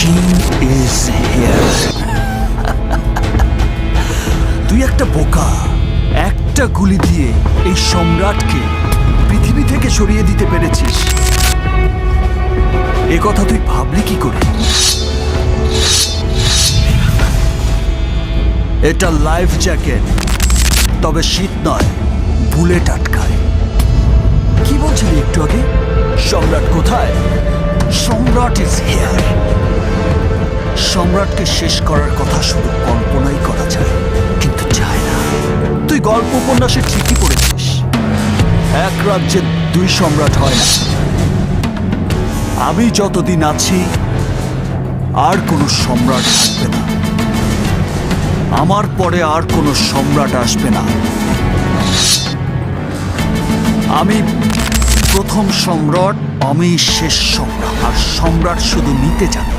King is here. তুই একটা বোকা। একটা গুলি দিয়ে এই সম্রাটকে পৃথিবী থেকে সরিয়ে দিতে পেরেছিস। এ কথা তুই ভাবলি কি করে? এটা লাইফ জ্যাকেট, তবে শীত নয়, বুলেট আটকায়। কি বলছিলি একটু আগে? সম্রাট কোথায়? সম্রাট ইজ হিয়ার। সম্রাটকে শেষ করার কথা শুধু কল্পনাই করা যায়, কিন্তু যায় না। তুই গল্প উপন্যাসে ঠিকই পড়েছিস, এক রাজ্যে দুই সম্রাট হয় না। আমি যতদিন আছি আর কোনো সম্রাট থাকবে না। আমার পরে আর কোনো সম্রাট আসবে না। আমি প্রথম সম্রাট, আমি শেষ সম্রাট। আর সম্রাট শুধু নিতে জানে,